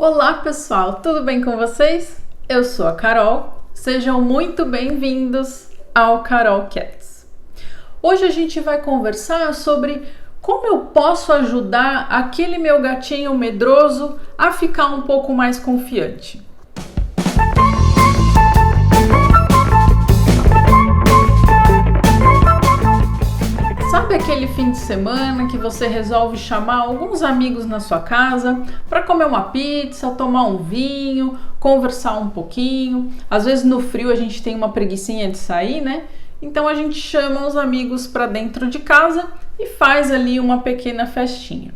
Olá pessoal, tudo bem com vocês? Eu sou a Carol, sejam muito bem-vindos ao Carol Cats. Hoje a gente vai conversar sobre como eu posso ajudar aquele meu gatinho medroso a ficar um pouco mais confiante. Sabe aquele fim de semana que você resolve chamar alguns amigos na sua casa para comer uma pizza, tomar um vinho, conversar um pouquinho? Às vezes no frio a gente tem uma preguicinha de sair, né? Então a gente chama os amigos para dentro de casa e faz ali uma pequena festinha.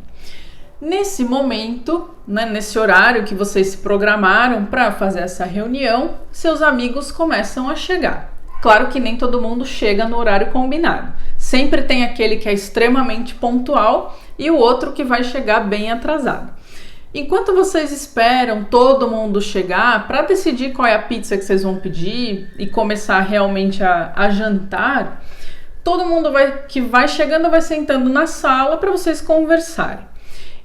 Nesse momento, nesse horário que vocês se programaram para fazer essa reunião, seus amigos começam a chegar. Claro que nem todo mundo chega no horário combinado. Sempre tem aquele que é extremamente pontual e o outro que vai chegar bem atrasado. Enquanto vocês esperam todo mundo chegar para decidir qual é a pizza que vocês vão pedir e começar realmente a jantar, todo mundo que vai chegando vai sentando na sala para vocês conversarem.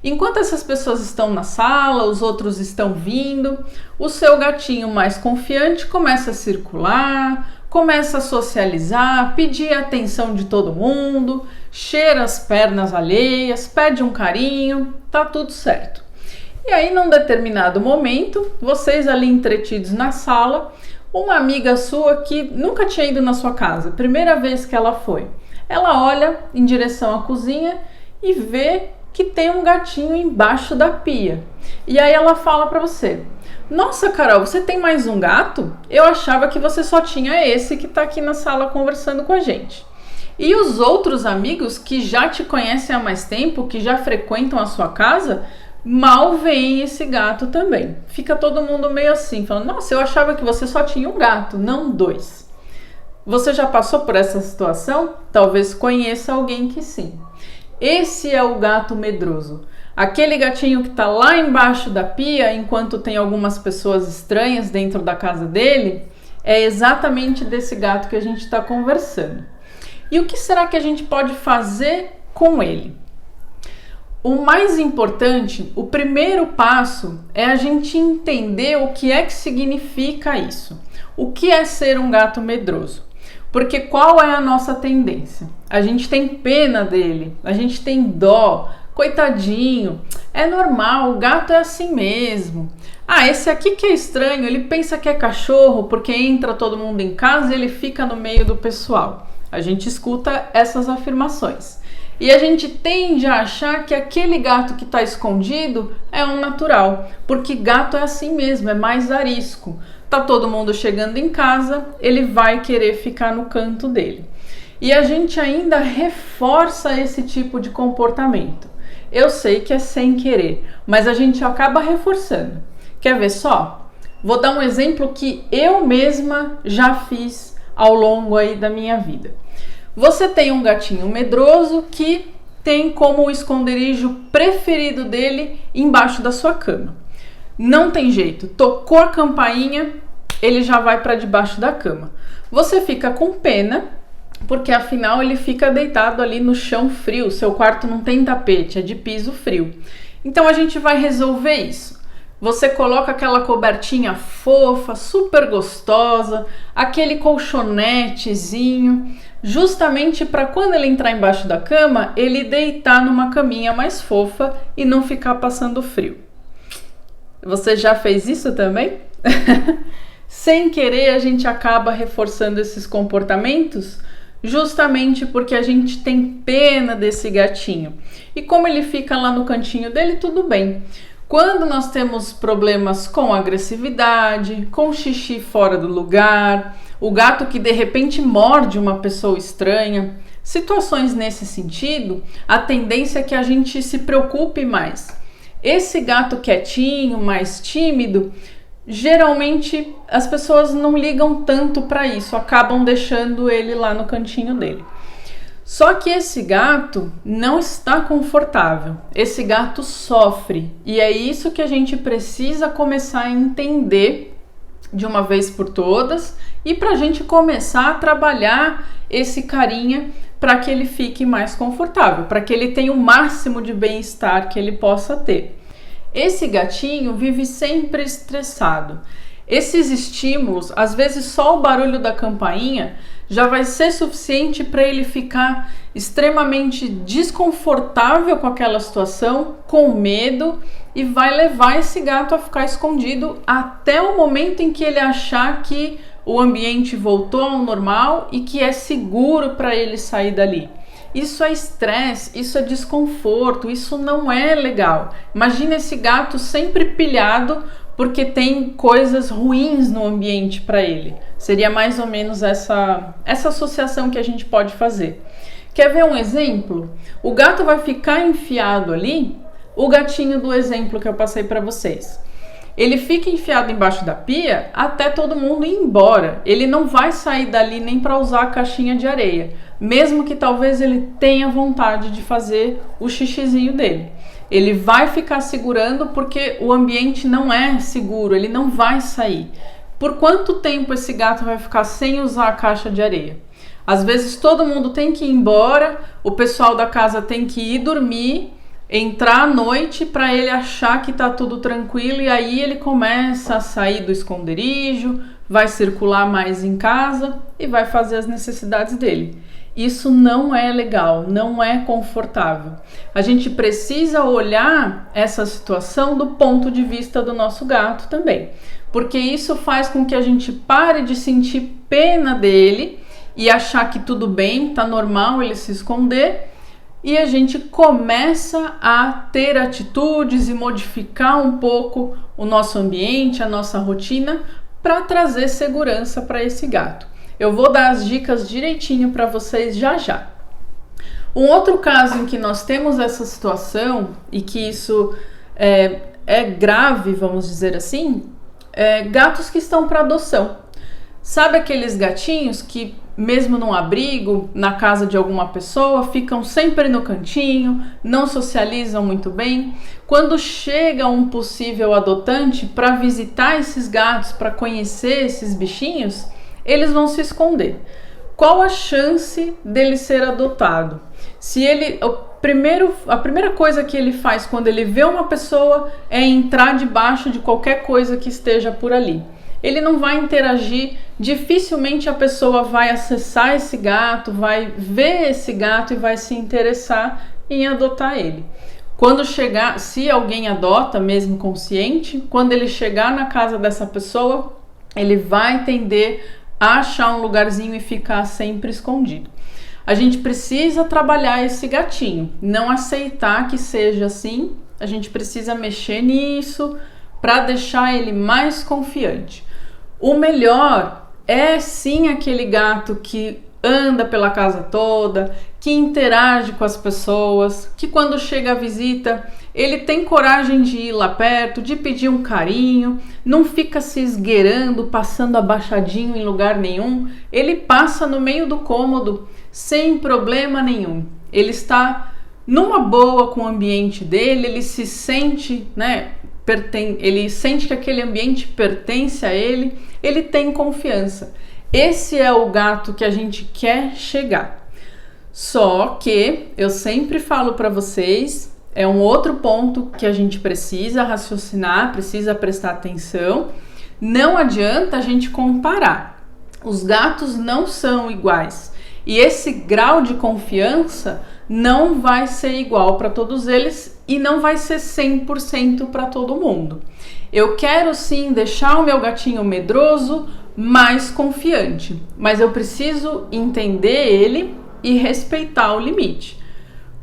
Enquanto essas pessoas estão na sala, os outros estão vindo, o seu gatinho mais confiante começa a circular, começa a socializar, pedir a atenção de todo mundo, cheira as pernas alheias, pede um carinho, tá tudo certo. E aí, num determinado momento, vocês ali entretidos na sala, uma amiga sua que nunca tinha ido na sua casa, primeira vez que ela foi, ela olha em direção à cozinha e vê que tem um gatinho embaixo da pia. E aí ela fala para você: "Nossa, Carol, você tem mais um gato? Eu achava que você só tinha esse que tá aqui na sala conversando com a gente." E os outros amigos que já te conhecem há mais tempo, que já frequentam a sua casa, mal veem esse gato também. Fica todo mundo meio assim, falando: "Nossa, eu achava que você só tinha um gato, não dois." Você já passou por essa situação? Talvez conheça alguém que sim. Esse é o gato medroso. Aquele gatinho que está lá embaixo da pia, enquanto tem algumas pessoas estranhas dentro da casa dele, é exatamente desse gato que a gente está conversando. E o que será que a gente pode fazer com ele? O mais importante, o primeiro passo, é a gente entender o que é que significa isso. O que é ser um gato medroso? Porque qual é a nossa tendência? A gente tem pena dele, a gente tem dó, coitadinho, é normal, o gato é assim mesmo. Ah, esse aqui que é estranho, ele pensa que é cachorro porque entra todo mundo em casa e ele fica no meio do pessoal. A gente escuta essas afirmações. E a gente tende a achar que aquele gato que está escondido é um natural, porque gato é assim mesmo, é mais arisco. Tá todo mundo chegando em casa, ele vai querer ficar no canto dele. E a gente ainda reforça esse tipo de comportamento. Eu sei que é sem querer, mas a gente acaba reforçando. Quer ver só? Vou dar um exemplo que eu mesma já fiz ao longo aí da minha vida. Você tem um gatinho medroso que tem como o esconderijo preferido dele embaixo da sua cama. Não tem jeito, tocou a campainha, ele já vai para debaixo da cama. Você fica com pena, porque afinal ele fica deitado ali no chão frio, seu quarto não tem tapete, é de piso frio. Então a gente vai resolver isso. Você coloca aquela cobertinha fofa, super gostosa, aquele colchonetezinho, justamente para quando ele entrar embaixo da cama, ele deitar numa caminha mais fofa e não ficar passando frio. Você já fez isso também? Sem querer, a gente acaba reforçando esses comportamentos justamente porque a gente tem pena desse gatinho. E como ele fica lá no cantinho dele, tudo bem. Quando nós temos problemas com agressividade, com xixi fora do lugar, o gato que de repente morde uma pessoa estranha, situações nesse sentido, a tendência é que a gente se preocupe mais. Esse gato quietinho, mais tímido, geralmente as pessoas não ligam tanto para isso, acabam deixando ele lá no cantinho dele. Só que esse gato não está confortável, esse gato sofre, e é isso que a gente precisa começar a entender de uma vez por todas e para a gente começar a trabalhar esse carinha para que ele fique mais confortável, para que ele tenha o máximo de bem-estar que ele possa ter. Esse gatinho vive sempre estressado. Esses estímulos, às vezes só o barulho da campainha já vai ser suficiente para ele ficar extremamente desconfortável com aquela situação, com medo, e vai levar esse gato a ficar escondido até o momento em que ele achar que o ambiente voltou ao normal e que é seguro para ele sair dali. Isso é estresse, isso é desconforto, isso não é legal. Imagina esse gato sempre pilhado porque tem coisas ruins no ambiente para ele. Seria mais ou menos essa associação que a gente pode fazer. Quer ver um exemplo? O gato vai ficar enfiado ali, o gatinho do exemplo que eu passei para vocês. Ele fica enfiado embaixo da pia até todo mundo ir embora. Ele não vai sair dali nem para usar a caixinha de areia, mesmo que talvez ele tenha vontade de fazer o xixizinho dele. Ele vai ficar segurando porque o ambiente não é seguro, ele não vai sair. Por quanto tempo esse gato vai ficar sem usar a caixa de areia? Às vezes todo mundo tem que ir embora, o pessoal da casa tem que ir dormir, entrar à noite para ele achar que tá tudo tranquilo, e aí ele começa a sair do esconderijo, vai circular mais em casa e vai fazer as necessidades dele. Isso não é legal, não é confortável. A gente precisa olhar essa situação do ponto de vista do nosso gato também, porque isso faz com que a gente pare de sentir pena dele e achar que tudo bem, tá normal ele se esconder, e a gente começa a ter atitudes e modificar um pouco o nosso ambiente, a nossa rotina, para trazer segurança para esse gato. Eu vou dar as dicas direitinho para vocês já já. Um outro caso em que nós temos essa situação e que isso é grave, vamos dizer assim, gatos que estão para adoção. Sabe aqueles gatinhos que, mesmo num abrigo, na casa de alguma pessoa, ficam sempre no cantinho, não socializam muito bem? Quando chega um possível adotante para visitar esses gatos, para conhecer esses bichinhos, eles vão se esconder. Qual a chance dele ser adotado? Se ele, a primeira coisa que ele faz quando ele vê uma pessoa é entrar debaixo de qualquer coisa que esteja por ali. Ele não vai interagir, dificilmente a pessoa vai acessar esse gato, vai ver esse gato e vai se interessar em adotar ele. Quando chegar, se alguém adota, mesmo consciente, quando ele chegar na casa dessa pessoa, ele vai tender a achar um lugarzinho e ficar sempre escondido. A gente precisa trabalhar esse gatinho, não aceitar que seja assim, a gente precisa mexer nisso para deixar ele mais confiante. O melhor é sim aquele gato que anda pela casa toda, que interage com as pessoas, que quando chega a visita, ele tem coragem de ir lá perto, de pedir um carinho, não fica se esgueirando, passando abaixadinho em lugar nenhum. Ele passa no meio do cômodo sem problema nenhum. Ele está numa boa com o ambiente dele, ele se sente, ele sente que aquele ambiente pertence a ele, ele tem confiança. Esse é o gato que a gente quer chegar. Só que eu sempre falo para vocês, é um outro ponto que a gente precisa raciocinar, precisa prestar atenção. Não adianta a gente comparar. Os gatos não são iguais. E esse grau de confiança não vai ser igual para todos eles e não vai ser 100% para todo mundo. Eu quero sim deixar o meu gatinho medroso mais confiante, mas eu preciso entender ele e respeitar o limite.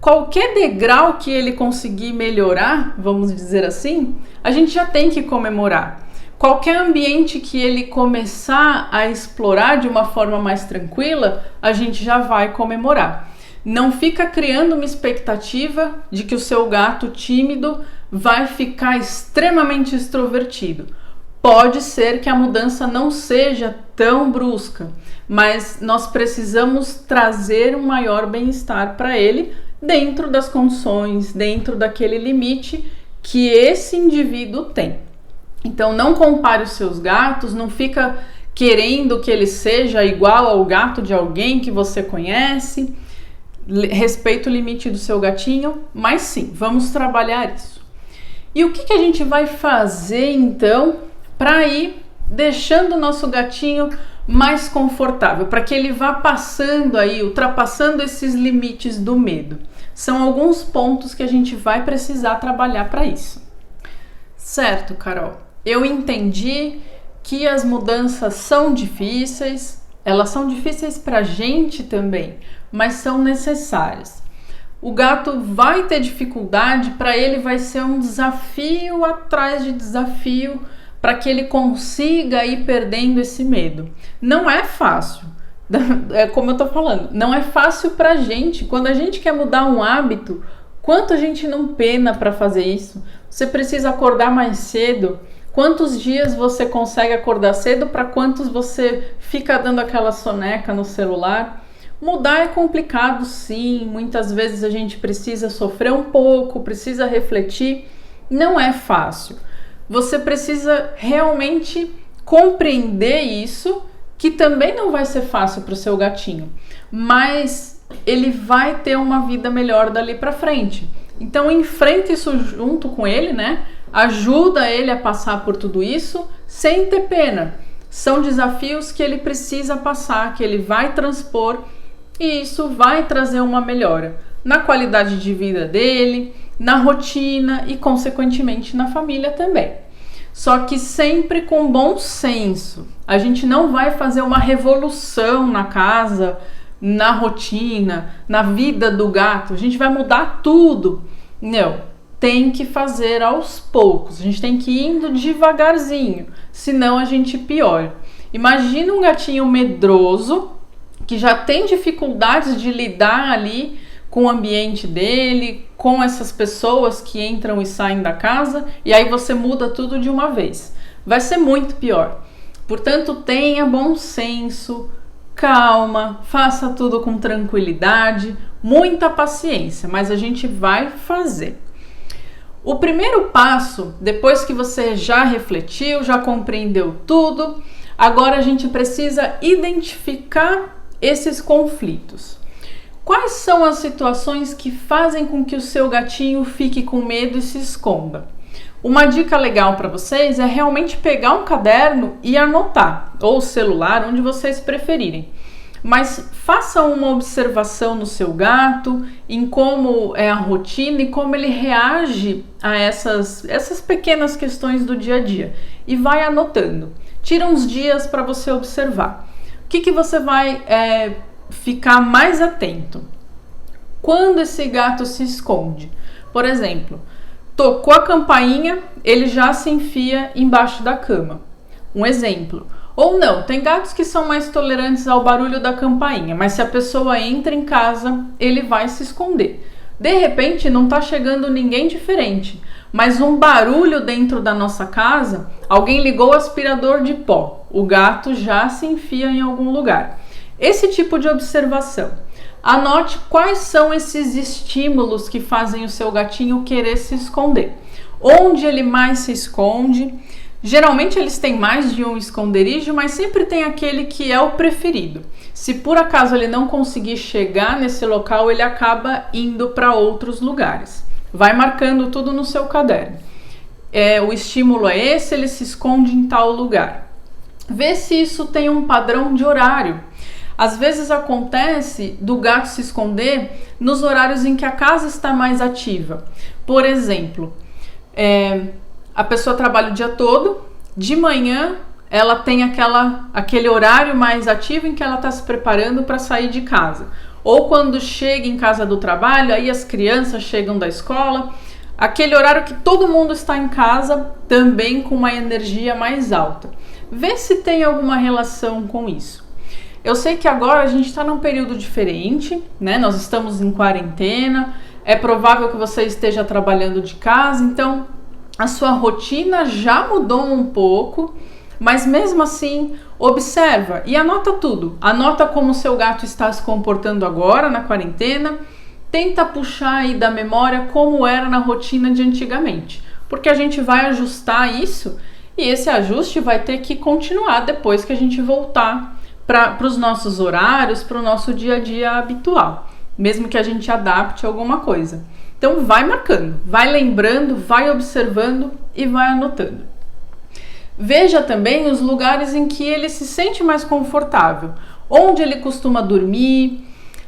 Qualquer degrau que ele conseguir melhorar, vamos dizer assim, a gente já tem que comemorar. Qualquer ambiente que ele começar a explorar de uma forma mais tranquila, a gente já vai comemorar. Não fica criando uma expectativa de que o seu gato tímido vai ficar extremamente extrovertido. Pode ser que a mudança não seja tão brusca, mas nós precisamos trazer um maior bem-estar para ele dentro das condições, dentro daquele limite que esse indivíduo tem. Então não compare os seus gatos, não fica querendo que ele seja igual ao gato de alguém que você conhece. Respeita o limite do seu gatinho, mas sim, vamos trabalhar isso. E o que a gente vai fazer então para ir deixando o nosso gatinho mais confortável, para que ele vá passando aí, ultrapassando esses limites do medo? São alguns pontos que a gente vai precisar trabalhar para isso. Certo, Carol? Eu entendi que as mudanças são difíceis, elas são difíceis para a gente também, mas são necessárias. O gato vai ter dificuldade, para ele vai ser um desafio atrás de desafio, para que ele consiga ir perdendo esse medo. Não é fácil, é como eu tô falando, não é fácil pra gente. Quando a gente quer mudar um hábito, quanto a gente não pena para fazer isso? Você precisa acordar mais cedo. Quantos dias você consegue acordar cedo, para quantos você fica dando aquela soneca no celular? Mudar é complicado, sim. Muitas vezes a gente precisa sofrer um pouco, precisa refletir. Não é fácil. Você precisa realmente compreender isso, que também não vai ser fácil para o seu gatinho, mas ele vai ter uma vida melhor dali para frente. Então enfrenta isso junto com ele, né? Ajuda ele a passar por tudo isso sem ter pena. São desafios que ele precisa passar, que ele vai transpor, e isso vai trazer uma melhora na qualidade de vida dele, na rotina e, consequentemente, na família também. Só que sempre com bom senso. A gente não vai fazer uma revolução na casa, na rotina, na vida do gato. A gente vai mudar tudo. Não, tem que fazer aos poucos. A gente tem que ir indo devagarzinho, senão a gente piora. Imagina um gatinho medroso que já tem dificuldades de lidar ali com o ambiente dele, com essas pessoas que entram e saem da casa, e aí você muda tudo de uma vez. Vai ser muito pior. Portanto, tenha bom senso, calma, faça tudo com tranquilidade, muita paciência, mas a gente vai fazer. O primeiro passo, depois que você já refletiu, já compreendeu tudo, agora a gente precisa identificar esses conflitos. Quais são as situações que fazem com que o seu gatinho fique com medo e se esconda? Uma dica legal para vocês é realmente pegar um caderno e anotar, ou celular, onde vocês preferirem. Mas façam uma observação no seu gato, em como é a rotina e como ele reage a essas pequenas questões do dia a dia. E vai anotando. Tira uns dias para você observar. O que você vai ficar mais atento? Quando esse gato se esconde. Por exemplo, tocou a campainha, ele já se enfia embaixo da cama. Um exemplo. Ou não, tem gatos que são mais tolerantes ao barulho da campainha, mas se a pessoa entra em casa, ele vai se esconder. De repente, não está chegando ninguém diferente, mas um barulho dentro da nossa casa, alguém ligou o aspirador de pó, o gato já se enfia em algum lugar. Esse tipo de observação. Anote quais são esses estímulos que fazem o seu gatinho querer se esconder. Onde ele mais se esconde. Geralmente eles têm mais de um esconderijo, mas sempre tem aquele que é o preferido. Se por acaso ele não conseguir chegar nesse local, ele acaba indo para outros lugares. Vai marcando tudo no seu caderno. O estímulo é esse, ele se esconde em tal lugar. Vê se isso tem um padrão de horário. Às vezes acontece do gato se esconder nos horários em que a casa está mais ativa. Por exemplo, a pessoa trabalha o dia todo, de manhã ela tem aquele horário mais ativo em que ela está se preparando para sair de casa. Ou quando chega em casa do trabalho, aí as crianças chegam da escola, aquele horário que todo mundo está em casa, também com uma energia mais alta. Vê se tem alguma relação com isso. Eu sei que agora a gente está num período diferente, né? Nós estamos em quarentena, é provável que você esteja trabalhando de casa, então a sua rotina já mudou um pouco, mas mesmo assim observa e anota tudo. Anota como o seu gato está se comportando agora na quarentena, tenta puxar aí da memória como era na rotina de antigamente, porque a gente vai ajustar isso e esse ajuste vai ter que continuar depois que a gente voltar para os nossos horários, para o nosso dia a dia habitual, mesmo que a gente adapte alguma coisa. Então vai marcando, vai lembrando, vai observando e vai anotando. Veja também os lugares em que ele se sente mais confortável, onde ele costuma dormir.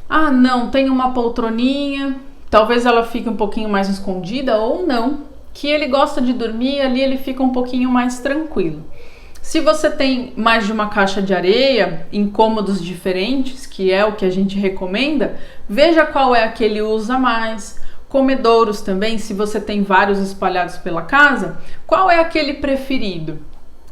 Ah, não, tem uma poltroninha, talvez ela fique um pouquinho mais escondida ou não, que ele gosta de dormir, ali ele fica um pouquinho mais tranquilo. Se você tem mais de uma caixa de areia em cômodos diferentes, que é o que a gente recomenda, veja qual é a que ele usa mais. Comedouros também, se você tem vários espalhados pela casa, qual é aquele preferido?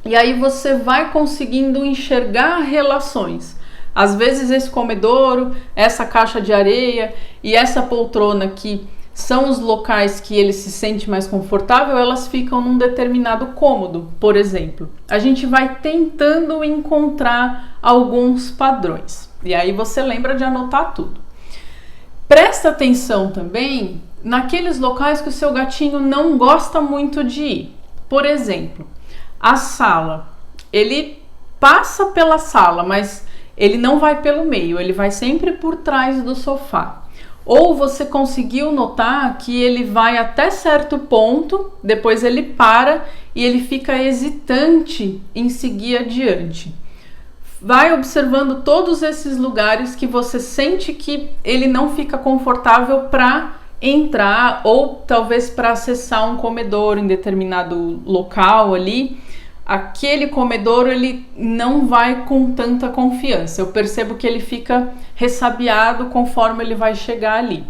E aí você vai conseguindo enxergar relações. Às vezes esse comedouro, essa caixa de areia e essa poltrona que são os locais que ele se sente mais confortável, elas ficam num determinado cômodo, por exemplo. A gente vai tentando encontrar alguns padrões. E aí você lembra de anotar tudo. Presta atenção também naqueles locais que o seu gatinho não gosta muito de ir. Por exemplo, a sala. Ele passa pela sala, mas ele não vai pelo meio, ele vai sempre por trás do sofá. Ou você conseguiu notar que ele vai até certo ponto, depois ele para e ele fica hesitante em seguir adiante. Vai observando todos esses lugares que você sente que ele não fica confortável para entrar ou talvez para acessar um comedouro em determinado local ali. Aquele comedouro ele não vai com tanta confiança. Eu percebo que ele fica ressabiado conforme ele vai chegar ali.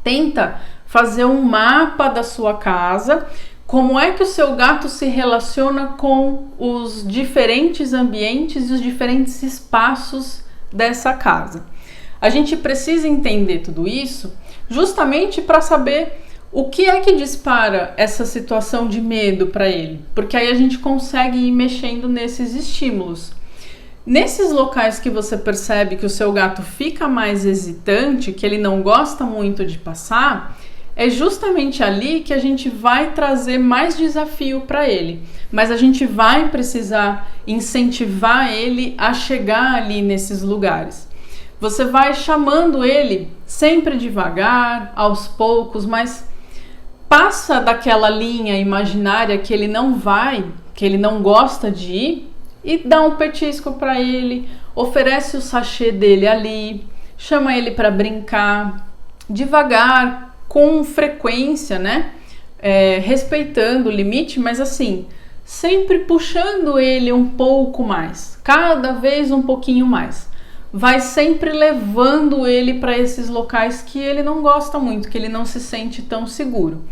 Tenta fazer um mapa da sua casa. Como é que o seu gato se relaciona com os diferentes ambientes e os diferentes espaços dessa casa? A gente precisa entender tudo isso justamente para saber o que é que dispara essa situação de medo para ele, porque aí a gente consegue ir mexendo nesses estímulos. Nesses locais que você percebe que o seu gato fica mais hesitante, que ele não gosta muito de passar, é justamente ali que a gente vai trazer mais desafio para ele, mas a gente vai precisar incentivar ele a chegar ali nesses lugares. Você vai chamando ele sempre devagar, aos poucos, mas passa daquela linha imaginária que ele não vai, que ele não gosta de ir e dá um petisco para ele, oferece o sachê dele ali, chama ele para brincar, devagar, com frequência, né? Respeitando o limite, mas assim, sempre puxando ele um pouco mais, cada vez um pouquinho mais. Vai sempre levando ele para esses locais que ele não gosta muito, que ele não se sente tão seguro.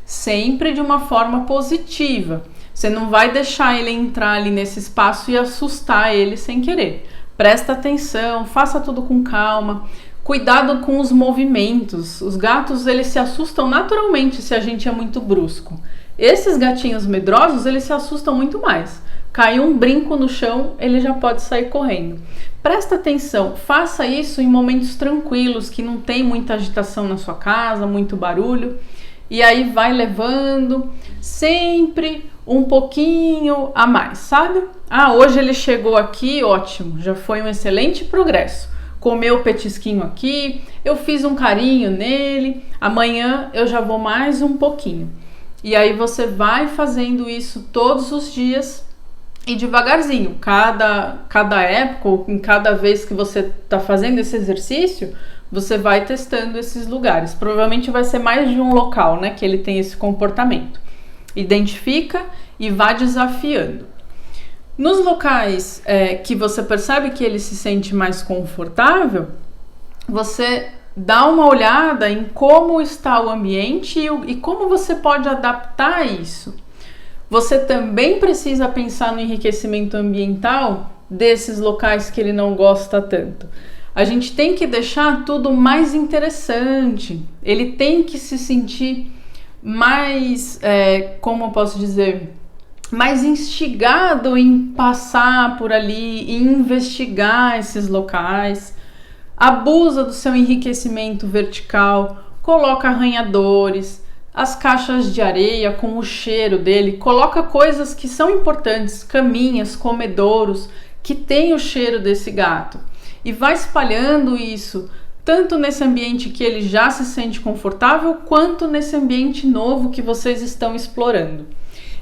Sempre de uma forma positiva. Você não vai deixar ele entrar ali nesse espaço e assustar ele sem querer. Presta atenção, faça tudo com calma. Cuidado com os movimentos. Os gatos, eles se assustam naturalmente se a gente é muito brusco. Esses gatinhos medrosos, eles se assustam muito mais. Cai um brinco no chão, ele já pode sair correndo. Presta atenção, faça isso em momentos tranquilos, que não tem muita agitação na sua casa, muito barulho. E aí vai levando sempre um pouquinho a mais, sabe? Ah, hoje ele chegou aqui, ótimo, já foi um excelente progresso. Comeu o petisquinho aqui, eu fiz um carinho nele, amanhã eu já vou mais um pouquinho. E aí você vai fazendo isso todos os dias e devagarzinho, cada época, ou em cada vez que você está fazendo esse exercício, você vai testando esses lugares. Provavelmente vai ser mais de um local, né, que ele tem esse comportamento. Identifica e vá desafiando. Nos locais que você percebe que ele se sente mais confortável, você dá uma olhada em como está o ambiente e como você pode adaptar isso. Você também precisa pensar no enriquecimento ambiental desses locais que ele não gosta tanto. A gente tem que deixar tudo mais interessante. Ele tem que se sentir mais, como eu posso dizer, mais instigado em passar por ali e investigar esses locais. Abusa do seu enriquecimento vertical, coloca arranhadores, as caixas de areia com o cheiro dele, coloca coisas que são importantes, caminhas, comedouros, que tem o cheiro desse gato. E vai espalhando isso tanto nesse ambiente que ele já se sente confortável, quanto nesse ambiente novo que vocês estão explorando.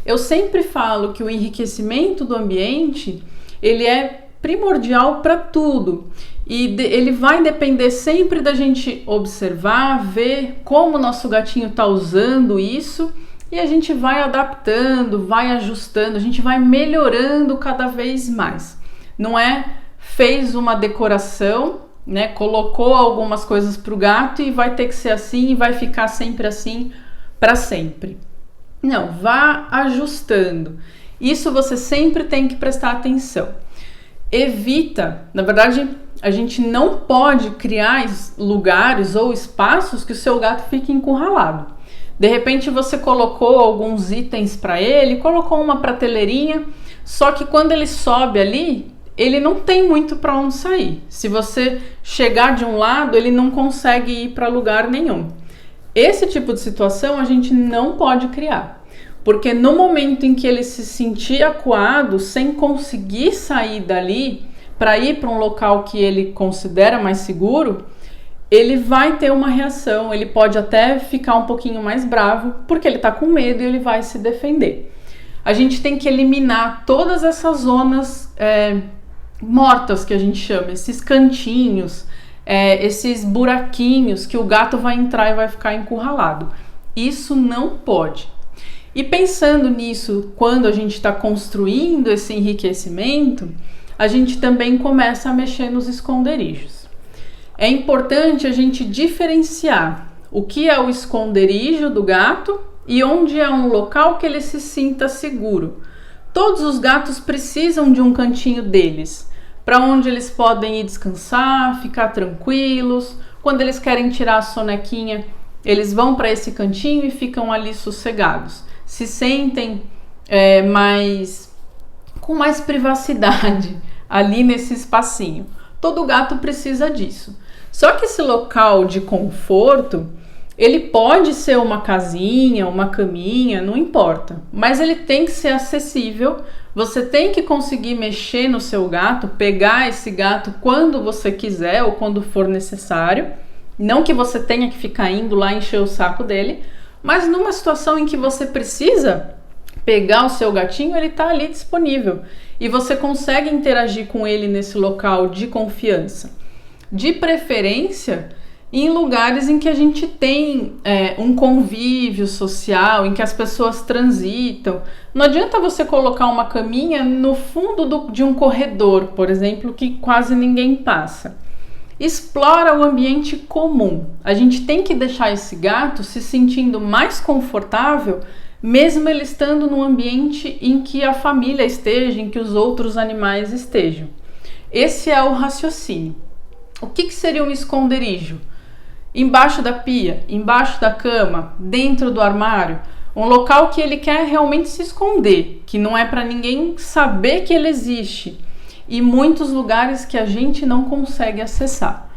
Eu sempre falo que o enriquecimento do ambiente, ele é primordial para tudo. E ele vai depender sempre da gente observar, ver como o nosso gatinho está usando isso, e a gente vai adaptando, vai ajustando, a gente vai melhorando cada vez mais. Não é fez uma decoração, né, colocou algumas coisas para o gato e vai ter que ser assim e vai ficar sempre assim para sempre. Não, vá ajustando. Isso você sempre tem que prestar atenção. Evita, na verdade, a gente não pode criar lugares ou espaços que o seu gato fique encurralado. De repente você colocou alguns itens para ele, colocou uma prateleirinha, só que quando ele sobe ali, ele não tem muito para onde sair. Se você chegar de um lado, ele não consegue ir para lugar nenhum. Esse tipo de situação a gente não pode criar, porque no momento em que ele se sentir acuado, sem conseguir sair dali para ir para um local que ele considera mais seguro, ele vai ter uma reação, ele pode até ficar um pouquinho mais bravo, porque ele está com medo e ele vai se defender. A gente tem que eliminar todas essas zonas mortas, que a gente chama, esses cantinhos, esses buraquinhos que o gato vai entrar e vai ficar encurralado. Isso não pode. E pensando nisso, quando a gente está construindo esse enriquecimento, a gente também começa a mexer nos esconderijos. É importante a gente diferenciar o que é o esconderijo do gato e onde é um local que ele se sinta seguro. Todos os gatos precisam de um cantinho deles, para onde eles podem ir descansar, ficar tranquilos. Quando eles querem tirar a sonequinha, eles vão para esse cantinho e ficam ali sossegados. Se sentem com mais privacidade ali nesse espacinho. Todo gato precisa disso. Só que esse local de conforto, ele pode ser uma casinha, uma caminha, não importa. Mas ele tem que ser acessível. Você tem que conseguir mexer no seu gato, pegar esse gato quando você quiser ou quando for necessário. Não que você tenha que ficar indo lá encher o saco dele, mas numa situação em que você precisa pegar o seu gatinho, ele está ali disponível. E você consegue interagir com ele nesse local de confiança. De preferência, em lugares em que a gente tem um convívio social, em que as pessoas transitam. Não adianta você colocar uma caminha no fundo de um corredor, por exemplo, que quase ninguém passa. Explora o ambiente comum. A gente tem que deixar esse gato se sentindo mais confortável, mesmo ele estando num ambiente em que a família esteja, em que os outros animais estejam. Esse é o raciocínio. O que seria um esconderijo? Embaixo da pia, embaixo da cama, dentro do armário, um local que ele quer realmente se esconder, que não é para ninguém saber que ele existe, e muitos lugares que a gente não consegue acessar.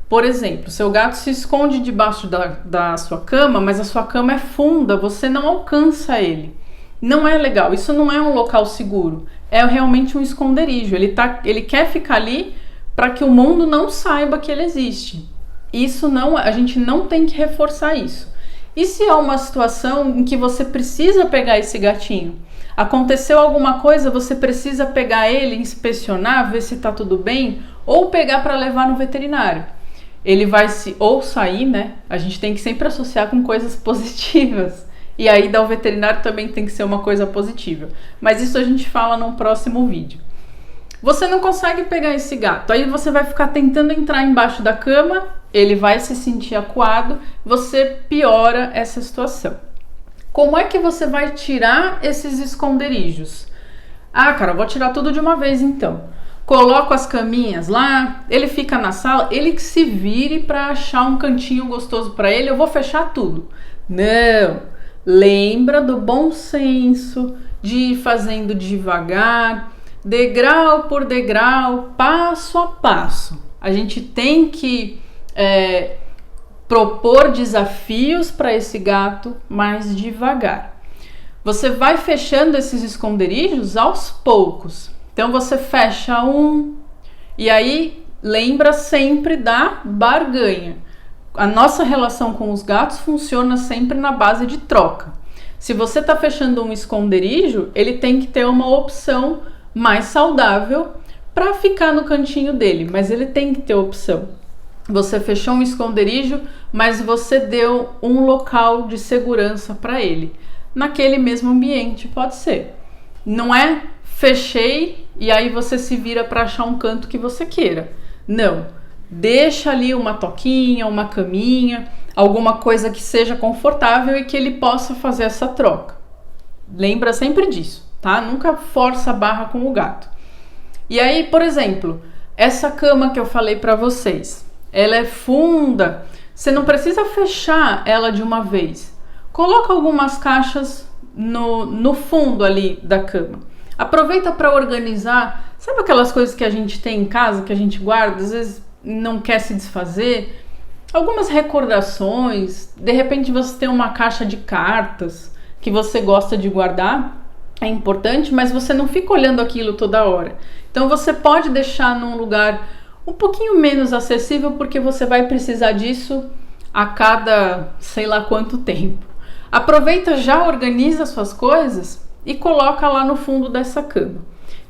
Por exemplo, seu gato se esconde debaixo da sua cama, mas a sua cama é funda, você não alcança ele. Não é legal, isso não é um local seguro, é realmente um esconderijo. Ele quer ficar ali para que o mundo não saiba que ele existe. Isso não, a gente não tem que reforçar isso. E se é uma situação em que você precisa pegar esse gatinho? Aconteceu alguma coisa, você precisa pegar ele, inspecionar, ver se está tudo bem, ou pegar para levar no veterinário. Ele vai ou sair, né? A gente tem que sempre associar com coisas positivas. E aí dar ao veterinário também tem que ser uma coisa positiva. Mas isso a gente fala num próximo vídeo. Você não consegue pegar esse gato, aí você vai ficar tentando entrar embaixo da cama, ele vai se sentir acuado, você piora essa situação. Como é que você vai tirar esses esconderijos? Ah, cara, eu vou tirar tudo de uma vez então. Coloco as caminhas lá, ele fica na sala, ele que se vire para achar um cantinho gostoso para ele, eu vou fechar tudo. Não, lembra do bom senso, de ir fazendo devagar, degrau por degrau, passo a passo. A gente tem que propor desafios para esse gato mais devagar. Você vai fechando esses esconderijos aos poucos. Então você fecha um e aí lembra sempre da barganha. A nossa relação com os gatos funciona sempre na base de troca. Se você está fechando um esconderijo, ele tem que ter uma opção mais saudável para ficar no cantinho dele, mas ele tem que ter opção. Você fechou um esconderijo, mas você deu um local de segurança para ele. Naquele mesmo ambiente, pode ser. Não é fechei e aí você se vira para achar um canto que você queira. Não. Deixa ali uma toquinha, uma caminha, alguma coisa que seja confortável e que ele possa fazer essa troca. Lembra sempre disso, tá? Nunca força a barra com o gato. E aí, por exemplo, essa cama que eu falei para vocês, ela é funda, você não precisa fechar ela de uma vez. Coloca algumas caixas no fundo ali da cama. Aproveita para organizar, sabe aquelas coisas que a gente tem em casa, que a gente guarda, às vezes não quer se desfazer? Algumas recordações, de repente você tem uma caixa de cartas que você gosta de guardar, é importante, mas você não fica olhando aquilo toda hora. Então você pode deixar num lugar um pouquinho menos acessível, porque você vai precisar disso a cada sei lá quanto tempo. Aproveita, já organiza suas coisas e coloca lá no fundo dessa cama.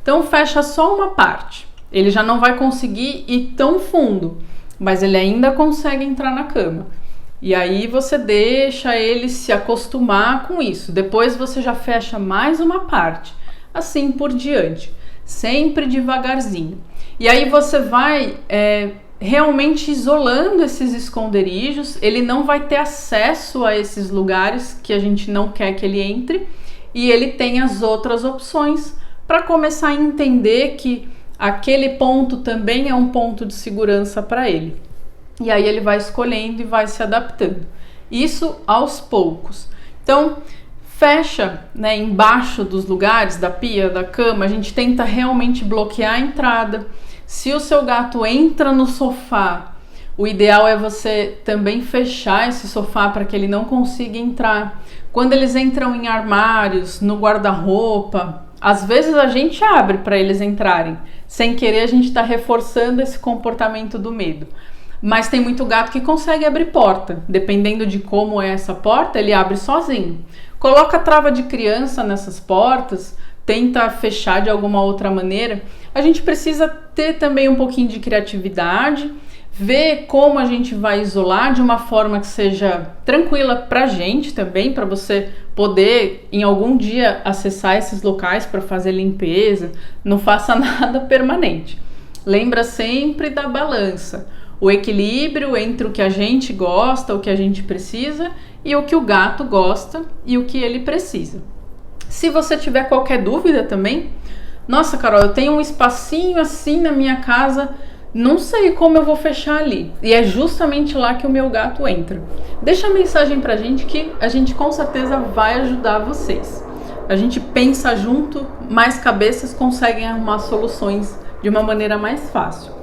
Então fecha só uma parte. Ele já não vai conseguir ir tão fundo, mas ele ainda consegue entrar na cama. E aí você deixa ele se acostumar com isso. Depois você já fecha mais uma parte. Assim por diante. Sempre devagarzinho. E aí você vai realmente isolando esses esconderijos. Ele não vai ter acesso a esses lugares que a gente não quer que ele entre. E ele tem as outras opções para começar a entender que aquele ponto também é um ponto de segurança para ele. E aí ele vai escolhendo e vai se adaptando. Isso aos poucos. Então, fecha, né, embaixo dos lugares, da pia, da cama, a gente tenta realmente bloquear a entrada. Se o seu gato entra no sofá, o ideal é você também fechar esse sofá para que ele não consiga entrar. Quando eles entram em armários, no guarda-roupa, às vezes a gente abre para eles entrarem. Sem querer, a gente está reforçando esse comportamento do medo. Mas tem muito gato que consegue abrir porta. Dependendo de como é essa porta, ele abre sozinho. Coloca trava de criança nessas portas, tenta fechar de alguma outra maneira. A gente precisa ter também um pouquinho de criatividade, ver como a gente vai isolar de uma forma que seja tranquila pra gente também, para você poder em algum dia acessar esses locais para fazer limpeza. Não faça nada permanente. Lembra sempre da balança. O equilíbrio entre o que a gente gosta, o que a gente precisa e o que o gato gosta e o que ele precisa. Se você tiver qualquer dúvida também, nossa, Carol, eu tenho um espacinho assim na minha casa, não sei como eu vou fechar ali. E é justamente lá que o meu gato entra. Deixa a mensagem pra gente que a gente com certeza vai ajudar vocês. A gente pensa junto, mais cabeças conseguem arrumar soluções de uma maneira mais fácil.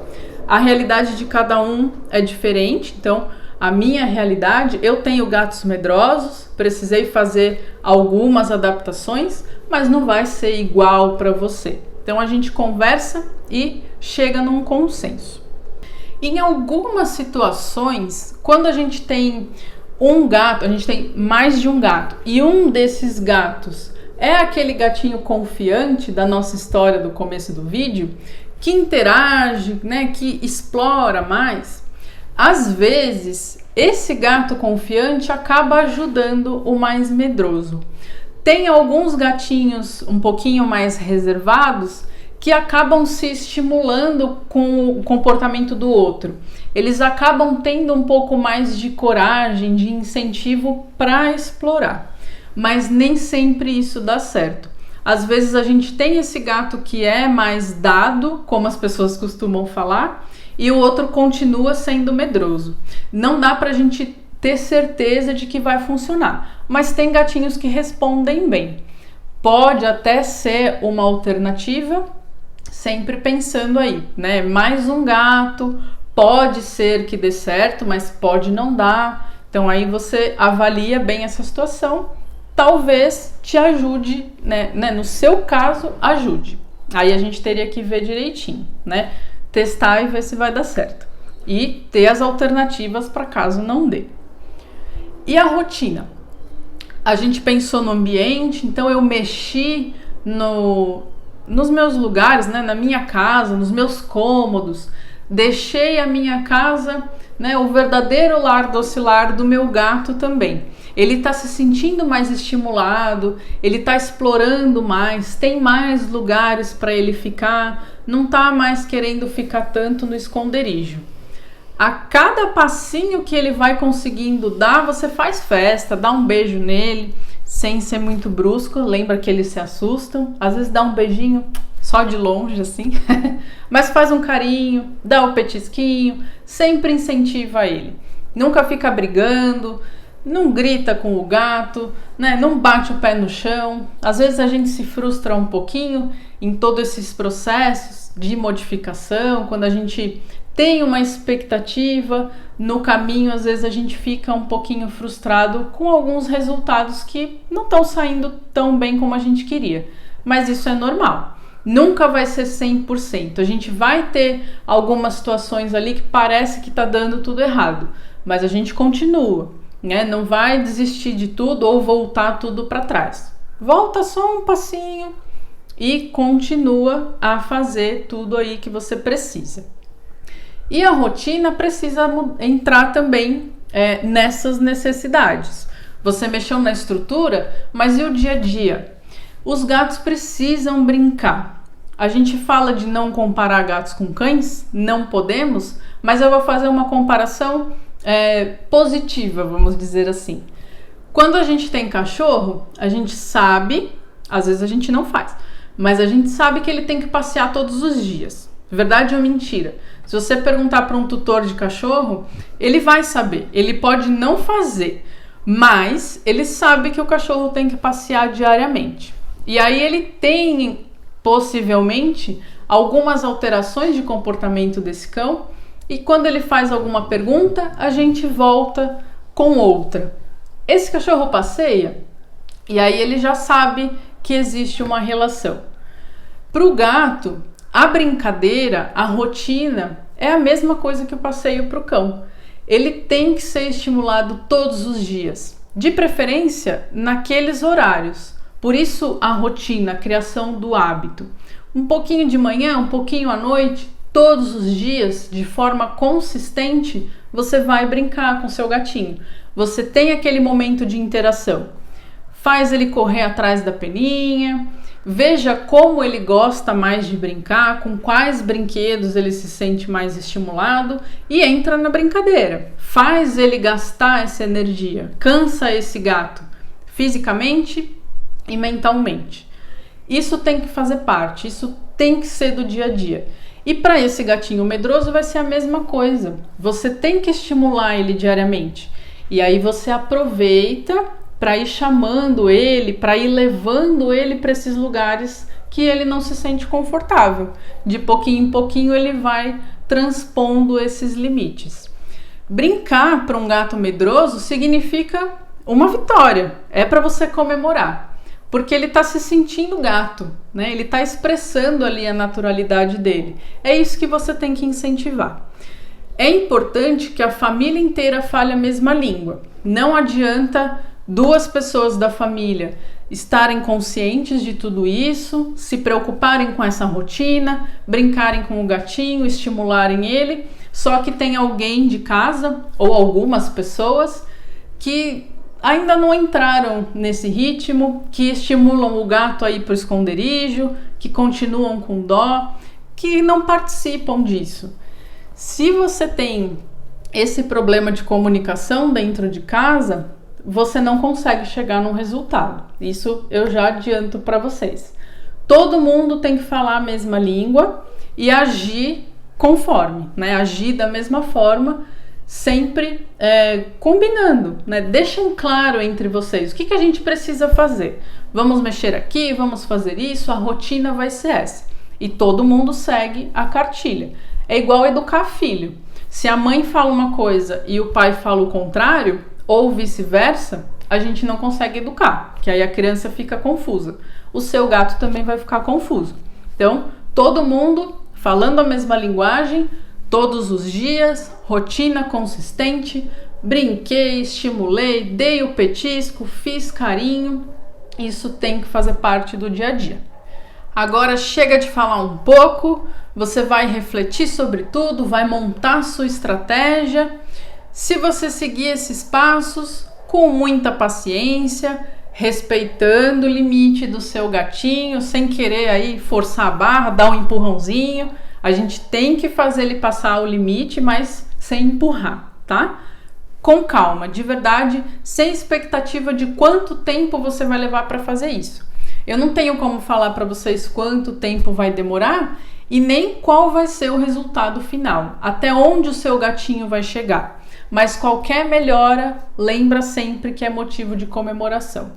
A realidade de cada um é diferente, então a minha realidade, eu tenho gatos medrosos, precisei fazer algumas adaptações, mas não vai ser igual para você. Então a gente conversa e chega num consenso. Em algumas situações, quando a gente tem um gato, a gente tem mais de um gato, e um desses gatos é aquele gatinho confiante da nossa história do começo do vídeo, que interage, né, que explora mais, às vezes esse gato confiante acaba ajudando o mais medroso. Tem alguns gatinhos um pouquinho mais reservados que acabam se estimulando com o comportamento do outro. Eles acabam tendo um pouco mais de coragem, de incentivo para explorar, mas nem sempre isso dá certo. Às vezes a gente tem esse gato que é mais dado, como as pessoas costumam falar, e o outro continua sendo medroso. Não dá pra gente ter certeza de que vai funcionar, mas tem gatinhos que respondem bem. Pode até ser uma alternativa, sempre pensando aí, né? Mais um gato, pode ser que dê certo, mas pode não dar. Então aí você avalia bem essa situação. Talvez te ajude, né? No seu caso, ajude. Aí a gente teria que ver direitinho, né? testar e ver se vai dar certo. E ter as alternativas para caso não dê. E a rotina? A gente pensou no ambiente, então eu mexi nos meus lugares, né, na minha casa, nos meus cômodos. Deixei a minha casa, né, o verdadeiro lar docilar do meu gato também. Ele está se sentindo mais estimulado, ele está explorando mais, tem mais lugares para ele ficar, não está mais querendo ficar tanto no esconderijo. A cada passinho que ele vai conseguindo dar, você faz festa, dá um beijo nele, sem ser muito brusco, lembra que eles se assustam, às vezes dá um beijinho só de longe assim, mas faz um carinho, dá o petisquinho, sempre incentiva ele. Nunca fica brigando, não grita com o gato, né? Não bate o pé no chão. Às vezes a gente se frustra um pouquinho em todos esses processos de modificação, quando a gente tem uma expectativa no caminho, às vezes a gente fica um pouquinho frustrado com alguns resultados que não estão saindo tão bem como a gente queria. Mas isso é normal. Nunca vai ser 100%. A gente vai ter algumas situações ali que parece que está dando tudo errado, mas a gente continua, né? Não vai desistir de tudo ou voltar tudo para trás. Volta só um passinho e continua a fazer tudo aí que você precisa. E a rotina precisa entrar também nessas necessidades. Você mexeu na estrutura, mas e o dia a dia? Os gatos precisam brincar. A gente fala de não comparar gatos com cães, não podemos, mas eu vou fazer uma comparação positiva, vamos dizer assim. Quando a gente tem cachorro, a gente sabe, às vezes a gente não faz, mas a gente sabe que ele tem que passear todos os dias. Verdade ou mentira? Se você perguntar para um tutor de cachorro, ele vai saber. Ele pode não fazer, mas ele sabe que o cachorro tem que passear diariamente. E aí ele tem, possivelmente, algumas alterações de comportamento desse cão. E quando ele faz alguma pergunta, a gente volta com outra. Esse cachorro passeia? E aí ele já sabe que existe uma relação. Para o gato, a brincadeira, a rotina, é a mesma coisa que o passeio para o cão. Ele tem que ser estimulado todos os dias, de preferência naqueles horários. Por isso a rotina, a criação do hábito. Um pouquinho de manhã, um pouquinho à noite, todos os dias, de forma consistente, você vai brincar com seu gatinho. Você tem aquele momento de interação. Faz ele correr atrás da peninha. Veja como ele gosta mais de brincar, com quais brinquedos ele se sente mais estimulado e entra na brincadeira. Faz ele gastar essa energia, cansa esse gato, fisicamente e mentalmente. Isso tem que fazer parte, isso tem que ser do dia a dia. E para esse gatinho medroso vai ser a mesma coisa. Você tem que estimular ele diariamente. E aí você aproveita para ir chamando ele, para ir levando ele para esses lugares que ele não se sente confortável. De pouquinho em pouquinho ele vai transpondo esses limites. Brincar para um gato medroso significa uma vitória, é para você comemorar, porque ele está se sentindo gato, né? Ele está expressando ali a naturalidade dele. É isso que você tem que incentivar. É importante que a família inteira fale a mesma língua. Não adianta duas pessoas da família estarem conscientes de tudo isso, se preocuparem com essa rotina, brincarem com o gatinho, estimularem ele, só que tem alguém de casa ou algumas pessoas que ainda não entraram nesse ritmo, que estimulam o gato a ir para o esconderijo, que continuam com dó, que não participam disso. Se você tem esse problema de comunicação dentro de casa, você não consegue chegar num resultado. Isso eu já adianto para vocês. Todo mundo tem que falar a mesma língua e agir conforme, né? Agir da mesma forma, sempre combinando, né? Deixem claro entre vocês o que a gente precisa fazer. Vamos mexer aqui, vamos fazer isso, a rotina vai ser essa. E todo mundo segue a cartilha. É igual educar filho. Se a mãe fala uma coisa e o pai fala o contrário, ou vice-versa, a gente não consegue educar, que aí a criança fica confusa. O seu gato também vai ficar confuso. Então, todo mundo falando a mesma linguagem, todos os dias, rotina consistente, brinquei, estimulei, dei o petisco, fiz carinho. Isso tem que fazer parte do dia a dia. Agora chega de falar um pouco, você vai refletir sobre tudo, vai montar sua estratégia. Se você seguir esses passos com muita paciência, respeitando o limite do seu gatinho, sem querer aí forçar a barra, dar um empurrãozinho. A gente tem que fazer ele passar o limite, mas sem empurrar, tá? Com calma, de verdade, sem expectativa de quanto tempo você vai levar para fazer isso. Eu não tenho como falar para vocês quanto tempo vai demorar e nem qual vai ser o resultado final, até onde o seu gatinho vai chegar. Mas qualquer melhora, lembra sempre que é motivo de comemoração.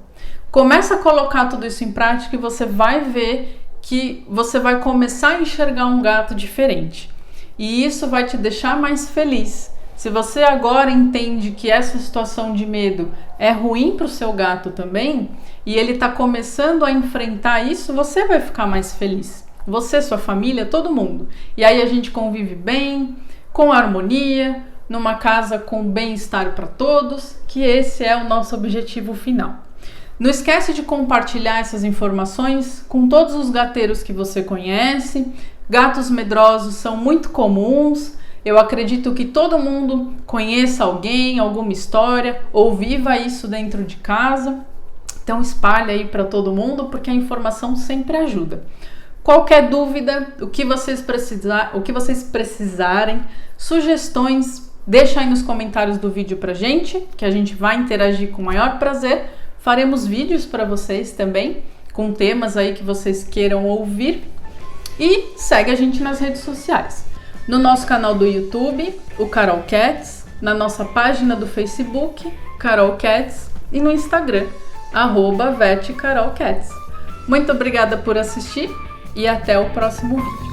Começa a colocar tudo isso em prática e você vai ver que você vai começar a enxergar um gato diferente. E isso vai te deixar mais feliz. Se você agora entende que essa situação de medo é ruim para o seu gato também, e ele está começando a enfrentar isso, você vai ficar mais feliz. Você, sua família, todo mundo. E aí a gente convive bem, com harmonia, numa casa com bem-estar para todos, que esse é o nosso objetivo final. Não esquece de compartilhar essas informações com todos os gateiros que você conhece. Gatos medrosos são muito comuns. Eu acredito que todo mundo conheça alguém, alguma história, ou viva isso dentro de casa. Então espalha aí para todo mundo, porque a informação sempre ajuda. Qualquer dúvida, o que vocês precisarem, sugestões, deixa aí nos comentários do vídeo pra gente, que a gente vai interagir com o maior prazer. Faremos vídeos para vocês também, com temas aí que vocês queiram ouvir. E segue a gente nas redes sociais. No nosso canal do YouTube, o Carol Cats, na nossa página do Facebook, Carol Cats, e no Instagram, @VetCarolCats. Muito obrigada por assistir e até o próximo vídeo.